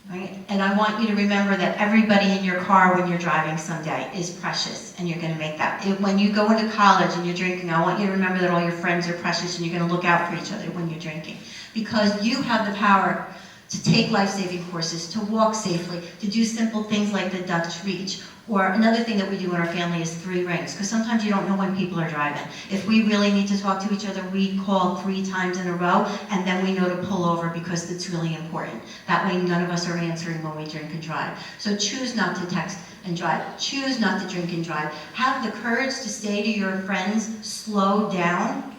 Right? And I want you to remember that everybody in your car when you're driving someday is precious and you're going to make that. When you go into college and you're drinking, I want you to remember that all your friends are precious and you're going to look out for each other when you're drinking. Because you have the power to take life-saving courses, to walk safely, to do simple things like the Dutch reach. Or another thing that we do in our family is 3 rings, because sometimes you don't know when people are driving. If we really need to talk to each other, we call 3 times in a row, and then we know to pull over because it's really important. That way none of us are answering when we drink and drive. So choose not to text and drive. Choose not to drink and drive. Have the courage to say to your friends, slow down,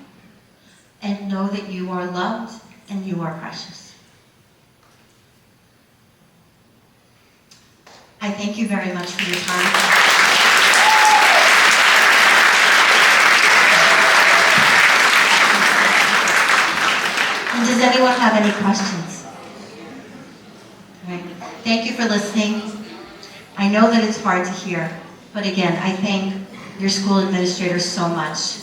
and know that you are loved and you are precious. I thank you very much for your time. And does anyone have any questions? All right. Thank you for listening. I know that it's hard to hear, but again, I thank your school administrators so much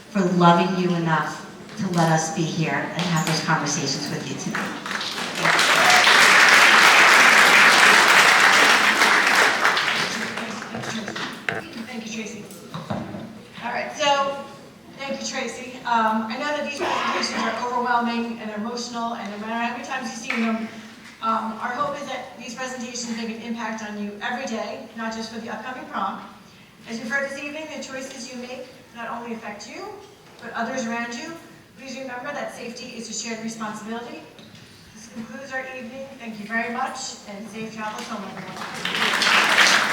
for loving you enough to let us be here and have those conversations with you tonight. Thank you, Tracy. All right, so thank you, Tracy. I know that these presentations are overwhelming and emotional, and no matter how many times you've seen them, our hope is that these presentations make an impact on you every day, not just for the upcoming prom. As you've heard this evening, the choices you make not only affect you, but others around you. Please remember that safety is a shared responsibility. This concludes our evening. Thank you very much, and safe travels home, everyone.